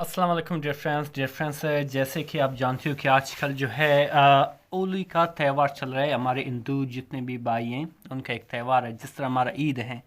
अस्सलाम वालेकुम dear friends, जैसे कि आप जानते हो कि आजकल जो है होली का त्यौहार चल रहा है। हमारे हिंदू जितने भी भाई हैं उनका एक त्यौहार है, जिस तरह हमारा ईद है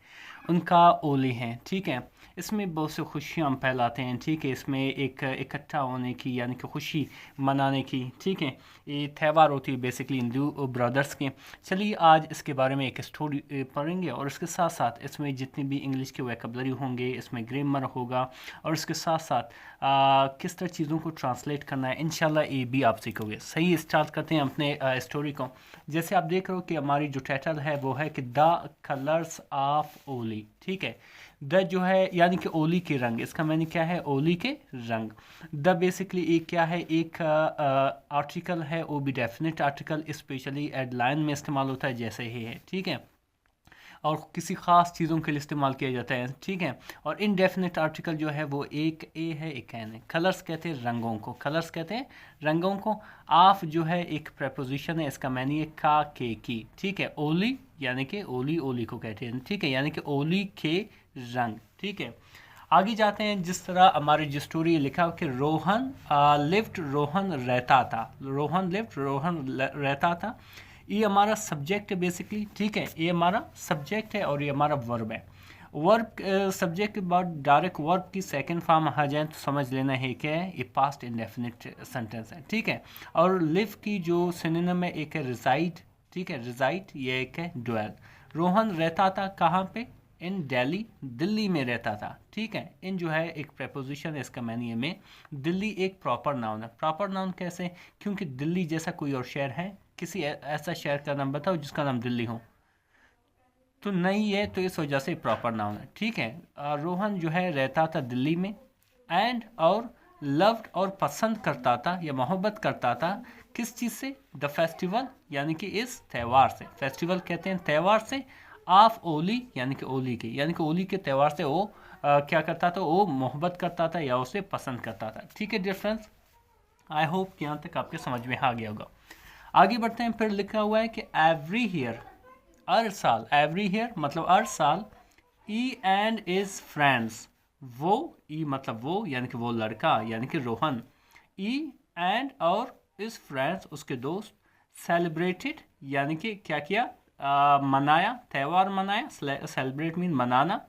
उनका होली है। ठीक है, इसमें बहुत से खुशियाँ हम फैलाते हैं। ठीक है, इसमें एक इकट्ठा होने की यानी कि खुशी मनाने की, ठीक है, ये त्यौहार होती है बेसिकली हिंदू ब्रदर्स के। चलिए आज इसके बारे में एक स्टोरी पढ़ेंगे और उसके साथ साथ इसमें जितनी भी इंग्लिश के वोकैबुलरी होंगे, इसमें ग्रामर होगा और उसके साथ साथ किस तरह चीज़ों को ट्रांसलेट करना है, इंशाल्लाह ये भी आप सीखोगे। सही, स्टार्ट करते हैं अपने स्टोरी को। जैसे आप देख रहे हो कि हमारी जो टाइटल है वो है कि द कलर्स ऑफ होली। ठीक है, द जो है यानी कि होली के रंग, इसका मैंने क्या है, होली के रंग। द बेसिकली एक क्या है, एक आर्टिकल है, वो भी डेफिनेट आर्टिकल, स्पेशली हेडलाइन में इस्तेमाल होता है जैसे ही है। ठीक है, और किसी ख़ास चीज़ों के लिए इस्तेमाल किया जाता है। ठीक है, और इनडेफिनेट आर्टिकल जो है वो एक ए है, एक एन है। कलर्स कहते हैं रंगों को, कलर्स कहते हैं रंगों को। आफ जो है एक प्रपोजिशन है, इसका मैंने ये का के की। ठीक है, ओली यानी कि ओली, ओली को कहते हैं। ठीक है, यानी कि ओली के रंग। ठीक है, आगे जाते हैं। जिस तरह हमारी जो स्टोरी लिखा कि रोहन लिफ्ट, रोहन रहता था, रोहन लिफ्ट, रोहन रहता था। ये हमारा सब्जेक्ट है बेसिकली। ठीक है, ये हमारा सब्जेक्ट है और ये हमारा वर्ब है। वर्ब सब्जेक्ट के बाद डायरेक्ट वर्ब की सेकंड फॉर्म आ जाए तो समझ लेना है क्या है, ये पास्ट इंडेफिनिट सेंटेंस है। ठीक है, और लिव की जो सिनोनिम है, एक है रिजाइड। ठीक है, रिजाइड, ये एक है ड्वेल। रोहन रहता था कहाँ पे, इन दिल्ली, दिल्ली में रहता था। ठीक है, इन जो है एक प्रपोजिशन है, इसका मैंने में दिल्ली एक प्रॉपर नाउन है। प्रॉपर नाउन कैसे, क्योंकि दिल्ली जैसा कोई और शहर है, किसी ऐसा शहर का नाम बताओ जिसका नाम दिल्ली हो, तो नहीं है, तो इस वजह से प्रॉपर नाउन है। ठीक है, रोहन जो है रहता था दिल्ली में, एंड और लव्ड और पसंद करता था या मोहब्बत करता था किस चीज़ से, द फेस्टिवल यानी कि इस त्यौहार से। फेस्टिवल कहते हैं त्यौहार से। ऑफ ओली यानी कि ओली के, यानी कि ओली के त्यौहार से वो क्या करता था, वो मोहब्बत करता था या उसे पसंद करता था। ठीक है डियर फ्रेंड्स, आई होप कि यहाँ तक आपके समझ में आ गया होगा। आगे बढ़ते हैं। फिर लिखा हुआ है कि एवरी ईयर, हर साल, एवरी ईयर मतलब हर साल, ई एंड इज फ्रेंड्स, वो, ई मतलब वो यानी कि वो लड़का यानी कि रोहन, ई एंड और इज फ्रेंड्स उसके दोस्त, सेलिब्रेटेड यानी कि क्या किया, मनाया, त्यौहार मनाया। सेलिब्रेट मीन मनाना।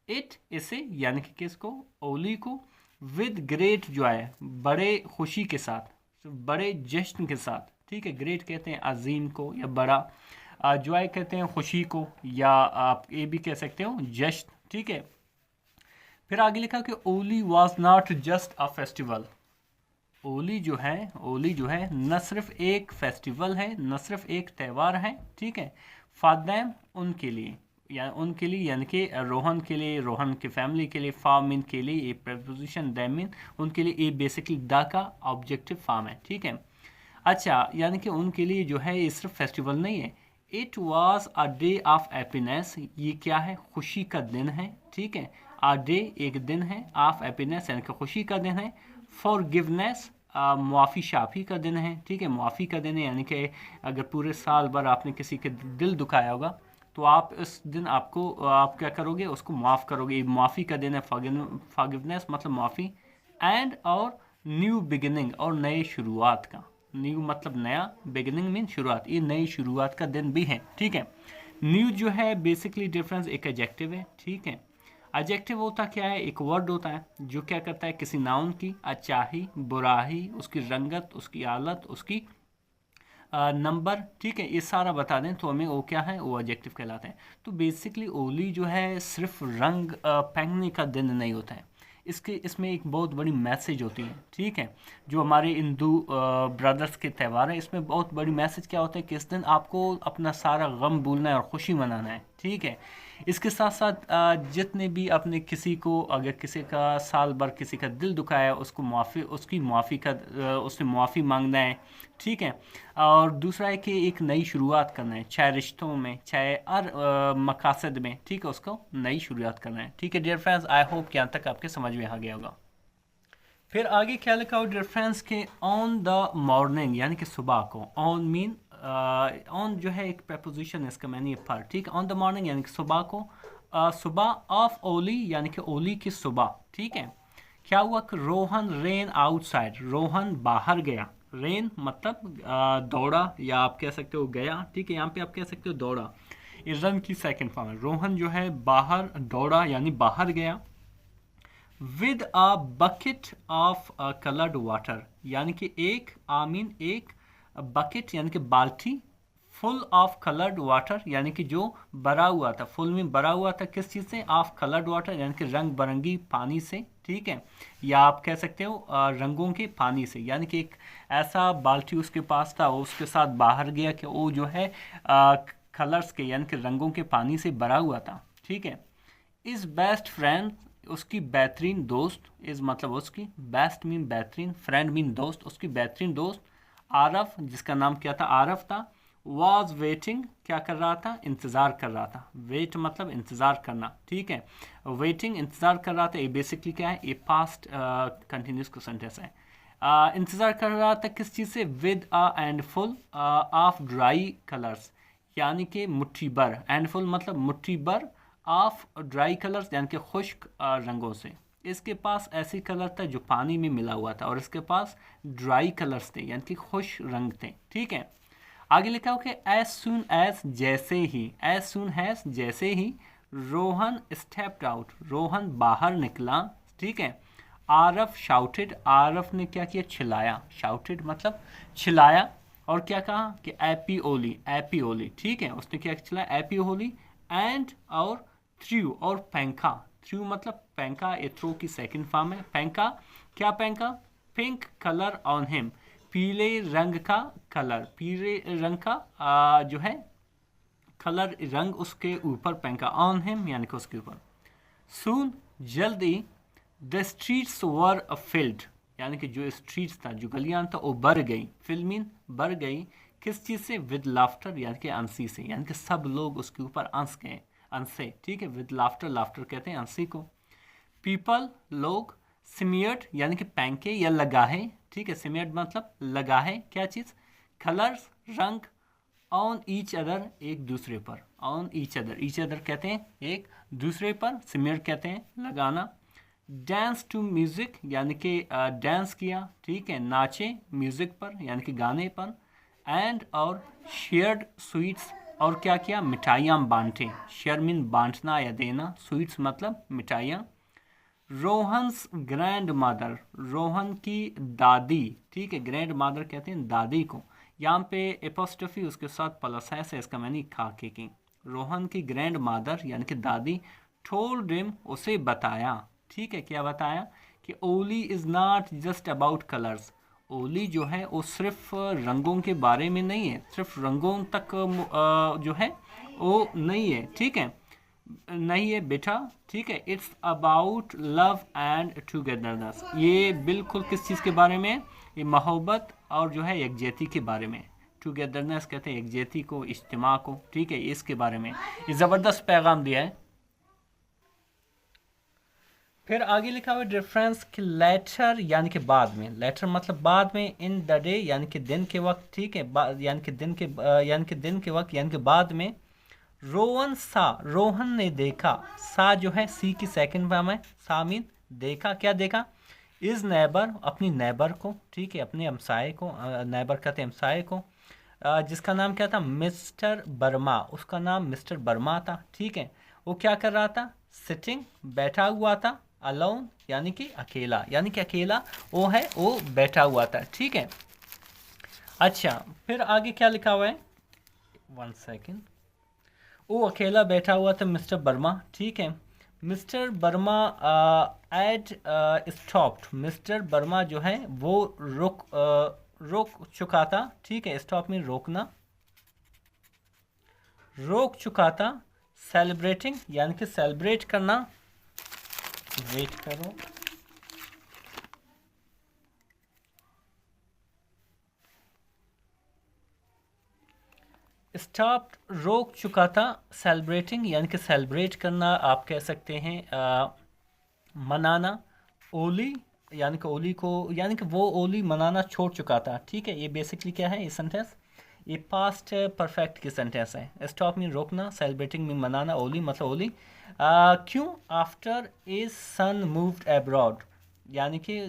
इट इसे यानी कि किसको, ओली को, विद ग्रेट जॉय बड़े खुशी के साथ, बड़े जश्न के साथ। ठीक है, ग्रेट कहते हैं अजीम को या बड़ा, जॉय कहते हैं खुशी को, या आप ये भी कह सकते हो जश्न। ठीक है, फिर आगे लिखा कि Holi was not just a festival. Holi जो है, ओली जो है न सिर्फ एक फेस्टिवल है, न सिर्फ एक त्यौहार है। ठीक है, फॉर देम उनके लिए, या उनके लिए यानी कि रोहन के लिए, रोहन की फैमिली के लिए, फॉर्म इन के लिए, ये प्रपोजिशन देम मीन उनके लिए, ये बेसिकली द का ऑब्जेक्टिव फॉर्म है। ठीक है, अच्छा, यानी कि उनके लिए जो है ये सिर्फ फेस्टिवल नहीं है। It was a day of happiness, ये क्या है, खुशी का दिन है। ठीक है, अ डे एक दिन है, ऑफ हैप्पीनेस यानी कि खुशी का दिन है। फॉरगिवनेस मुआफ़ी शाफ़ी का दिन है। ठीक है, मुआफ़ी का दिन है यानी कि अगर पूरे साल भर आपने किसी के दिल दुखाया होगा तो आप इस दिन आपको आप क्या करोगे, उसको माफ़ करोगे। मुआफ़ी का दिन है। फॉरगिवनेस मतलब मुआफ़ी, एंड और न्यू बिगिनिंग और नए शुरुआत का, न्यू मतलब नया, बिगिनिंग मीन शुरुआत, ये नई शुरुआत का दिन भी है। ठीक है, न्यू जो है बेसिकली डिफरेंस एक एडजेक्टिव है। ठीक है, एडजेक्टिव होता क्या है, एक वर्ड होता है जो क्या करता है किसी नाउन की अच्छाई, बुराई, उसकी रंगत, उसकी हालत, उसकी नंबर, ठीक है, ये सारा बता दें तो हमें वो क्या है, वो एडजेक्टिव कहलाते हैं। तो बेसिकली होली जो है सिर्फ रंग फेंकने का दिन नहीं होता है, इसके इसमें एक बहुत बड़ी मैसेज होती है। ठीक है, जो हमारे हिंदू ब्रदर्स के त्यौहार है, इसमें बहुत बड़ी मैसेज क्या होता है कि इस दिन आपको अपना सारा गम भूलना है और खुशी मनाना है। ठीक है, इसके साथ साथ जितने भी अपने किसी को, अगर किसी का साल भर किसी का दिल दुखाया, उसको मुआफ़ी, उसकी मुआफ़ी का उससे मुआफ़ी मांगना है। ठीक है, और दूसरा है कि एक नई शुरुआत करना है, चाहे रिश्तों में, चाहे हर मकासद में। ठीक है, उसको नई शुरुआत करना है। ठीक है डियर फ्रेंड्स, आई होप कि यहाँ तक आपके समझ में आ गया होगा। फिर आगे क्या लिखा हो डियर फ्रेंड्स के ऑन द मॉर्निंग यानी कि सुबह को, ऑन मीन ऑन जो है एक प्रपोजिशन है, इसका मैंने ये पर। ठीक है, ऑन द मॉर्निंग यानी कि सुबह को, सुबह ऑफ ओली यानी कि ओली की सुबह। ठीक है, क्या हुआ कि रोहन रेन आउटसाइड, रोहन बाहर गया। रेन मतलब दौड़ा, या आप कह सकते हो गया, ठीक है। यहाँ पे आप कह सकते हो दौड़ा, इस रन की सेकंड फॉर्म है। रोहन जो है बाहर दौड़ा यानी बाहर गया। With a bucket of coloured water, यानी कि एक बकेट यानी कि बाल्टी, फुल ऑफ कलर्ड वाटर यानी कि जो भरा हुआ था, फुल में भरा हुआ था किस चीज़ से, ऑफ कलर्ड वाटर यानी कि रंग बिरंगी पानी से, ठीक है। या आप कह सकते हो रंगों के पानी से, यानी कि एक ऐसा बाल्टी उसके पास था, वो उसके साथ बाहर गया कि वो जो है कलर्स के यानी कि रंगों के पानी से भरा हुआ था, ठीक है। इज बेस्ट फ्रेंड, उसकी बेहतरीन दोस्त, इज मतलब उसकी, बेस्ट मीन बेहतरीन, फ्रेंड मीन दोस्त, उसकी बेहतरीन दोस्त आरफ, जिसका नाम क्या था, आरफ था। वॉज वेटिंग, क्या कर रहा था, इंतज़ार कर रहा था। वेट मतलब इंतज़ार करना, ठीक है। वेटिंग इंतज़ार कर रहा था, ये बेसिकली क्या है, ये पास्ट कंटिन्यूस को सेंटेंस है। इंतज़ार कर रहा था किस चीज़ से, with a and full of dry colours, यानी कि मुट्ठी भर, एंड फुल मतलब मुट्ठी भर ऑफ ड्राई कलर्स यानी कि खुश्क रंगों से। इसके पास ऐसी कलर था जो पानी में मिला हुआ था, और इसके पास ड्राई कलर्स थे यानी कि खुश रंग थे, ठीक है। आगे लिखा हो कि एज सुन एज, जैसे ही, एज सुन हैज जैसे ही, रोहन स्टेप्ड आउट, रोहन बाहर निकला, ठीक है। आरफ शाउटेड, आरफ ने क्या किया, चिल्लाया, शाउटेड मतलब चिल्लाया। और क्या कहा कि एपी ओली, एपी ओली, ठीक है, उसने क्या चिल्लाया, एपी ओली। एंड और थ्रू, और पैंका, थ्रू मतलब पैंका, ये थ्रो की सेकंड फॉर्म है। पैंका, क्या पैंका, पिंक कलर ऑन हिम, पीले रंग का कलर, पीले रंग का जो है कलर, रंग उसके ऊपर पैंका, ऑन हिम यानी कि उसके ऊपर। सून जल्दी, द स्ट्रीट्स वर फिल्ड, यानी कि जो स्ट्रीट्स था, जो गलियां था, वो भर गई, फिल्मीन भर गई, किस चीज़ से, विद लाफ्टर यानी कि हंसी से, यानी कि सब लोग उसके ऊपर हंस गए, हंसे, ठीक है। विद लाफ्टर, लाफ्टर कहते हैं हंसी को। पीपल लोग, सिमियर्ड यानी कि पैंके या लगाहे, ठीक है। सिमियर्ड मतलब लगाहे, क्या चीज़, कलर्स रंग, ऑन ईच अदर एक दूसरे पर, on each other, each other कहते हैं एक दूसरे पर, सिमियर्ड कहते हैं लगाना। डांस टू म्यूज़िक यानी कि डांस किया, ठीक है, नाचे म्यूज़िक पर यानी कि गाने पर। एंड और शेयर्ड स्वीट्स, और क्या किया, मिठाइयाँ बांटे, शेयर मीन बांटना या देना, स्वीट्स मतलब मिठाइयाँ। रोहन्स ग्रैंड मदर, रोहन की दादी, ठीक है, ग्रैंड मदर कहते हैं दादी को। यहाँ पे एपोस्ट्रोफी उसके साथ प्लस है, इसका मैंने खा के की। रोहन की ग्रैंड मदर यानी कि दादी, टोल्ड हिम उसे बताया, ठीक है, क्या बताया कि Holi is not just about colours, Holi जो है वो सिर्फ रंगों के बारे में नहीं है, सिर्फ रंगों तक जो है वो नहीं है, ठीक है, नहीं है बेटा, ठीक है। It's about love and togetherness, ये बिल्कुल किस चीज़ के बारे में, ये मोहब्बत और जो है यकजहती के बारे में। टुगेदरनेस कहते हैं यकजहती को, इज्तिमा को, ठीक है, इसके बारे में ये ज़बरदस्त पैगाम दिया है। फिर आगे लिखा हुआ डिफरेंस कि लेटर यानी कि बाद में, लेटर मतलब बाद में, इन द डे यानी कि दिन के वक्त, ठीक है, यानी कि दिन के यानी कि दिन के वक्त यानी कि बाद में। रोहन सा, रोहन ने देखा, सा जो है सी की सेकंड फॉर्म है, सा मीन देखा, क्या देखा, इज नेबर अपनी नेबर को, ठीक है, अपने हमसाए को, नेबर कहते हैं हमसाए को, जिसका नाम क्या था, मिस्टर वर्मा, उसका नाम मिस्टर वर्मा था, ठीक है। वो क्या कर रहा था, सिटिंग बैठा हुआ था, अलोन यानी कि अकेला, यानी कि अकेला वो है, वो बैठा हुआ था, ठीक है। अच्छा, फिर आगे क्या लिखा हुआ है, 1 सेकेंड, वो अकेला बैठा हुआ था मिस्टर वर्मा, ठीक है। Mister Verma had stopped, Mister Verma जो है वो रोक चुका था, ठीक है, स्टॉप में रोकना, रोक चुका था। सेलिब्रेटिंग यानी कि सेलिब्रेट करना, वेट करो, स्टॉप रोक चुका था, सेलिब्रेटिंग यानी कि सेलिब्रेट करना, आप कह सकते हैं मनाना। ओली यानी कि ओली को, यानी कि वो ओली मनाना छोड़ चुका था, ठीक है। ये बेसिकली क्या है, ये सेंटेंस ये पास्ट परफेक्ट की सेंटेंस है। स्टॉप मीन रोकना, सेलिब्रेटिंग मीन मनाना, ओली मतलब ओली। क्यों, after his son moved abroad, यानी कि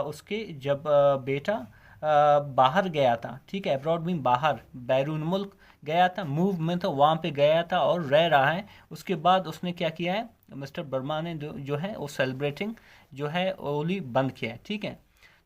उसके जब बेटा बाहर गया था, ठीक है, अब्रॉड में बाहर बैरून मुल्क गया था, मूव में तो वहाँ पे गया था और रह रहा है। उसके बाद उसने क्या किया है, मिस्टर वर्मा ने जो है वो सेलिब्रेटिंग जो है होली बंद किया है, ठीक है।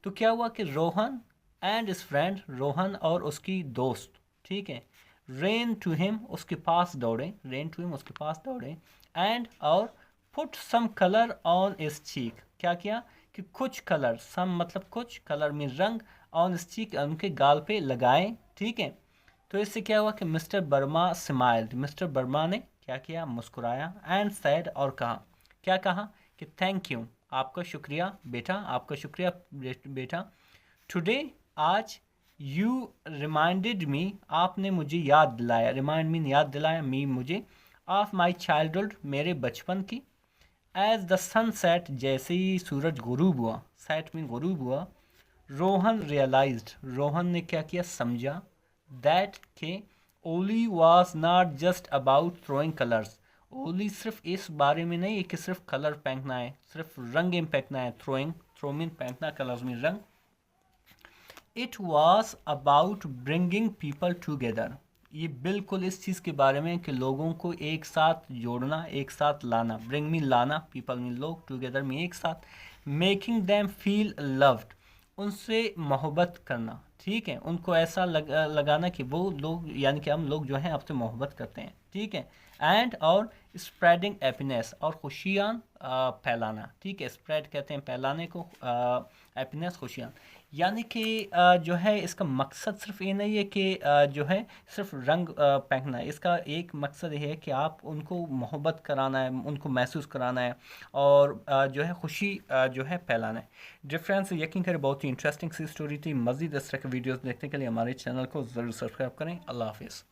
तो क्या हुआ कि रोहन एंड इस फ्रेंड, रोहन और उसकी दोस्त, ठीक है, रेन टू हिम उसके पास दौड़े, रेन टू हिम उसके पास दौड़े, एंड और पुट सम कलर ऑन इस चीक, क्या किया कि कुछ कलर, सम मतलब कुछ, कलर में रंग, ऑन इस चीक उनके गाल पे लगाए, ठीक है। तो इससे क्या हुआ कि mister Verma smiled, mister Verma ने क्या किया, मुस्कुराया, एंड सैड और कहा, क्या कहा कि थैंक यू, आपका शुक्रिया बेटा, आपका शुक्रिया बेटा, टुडे आज, यू रिमाइंडेड मी, आपने मुझे याद दिलाया, रिमाइंड मी याद दिलाया, मी मुझे, ऑफ माई चाइल्डहुड मेरे बचपन की, एज द सन सेट जैसे ही सूरज गुरूब हुआ, सेट में गुरूब हुआ, रोहन रियलाइज्ड, रोहन ने क्या किया, समझा, दैट के Holi was not just about throwing colours, Holi सिर्फ इस बारे में नहीं है कि सिर्फ कलर फेंकना है, सिर्फ रंग फेंकना है, थ्रोइंग, थ्रोमिन फेंकना, कलर्स में रंग, it was about bringing people together, ये बिल्कुल इस चीज़ के बारे में कि लोगों को एक साथ जोड़ना, एक साथ लाना, ब्रिंग में लाना, पीपल में लोग, टूगेदर में एक साथ, मेकिंग देम फील लव्ड, उनसे मोहब्बत करना, ठीक है, उनको ऐसा लगाना कि वो लोग, यानी कि हम लोग जो हैं आपसे मोहब्बत करते हैं, ठीक है, एंड और स्प्रेडिंग हैप्पीनेस, और खुशियाँ फैलाना, ठीक है, स्प्रेड कहते हैं फैलाने को, हैप्पीनेस खुशियाँ, यानी कि जो है इसका मकसद सिर्फ ये नहीं है कि जो है सिर्फ रंग फेंकना है, इसका एक मकसद ये है कि आप उनको मोहब्बत कराना है, उनको महसूस कराना है, और जो है खुशी जो है फैलाना है। डिफरेंस यकीन करें बहुत ही इंटरेस्टिंग सी स्टोरी थी। मज़ीद इस तरह के वीडियोस देखने के लिए हमारे चैनल को ज़रूर सब्सक्राइब करें। अल्लाह हाफिज़।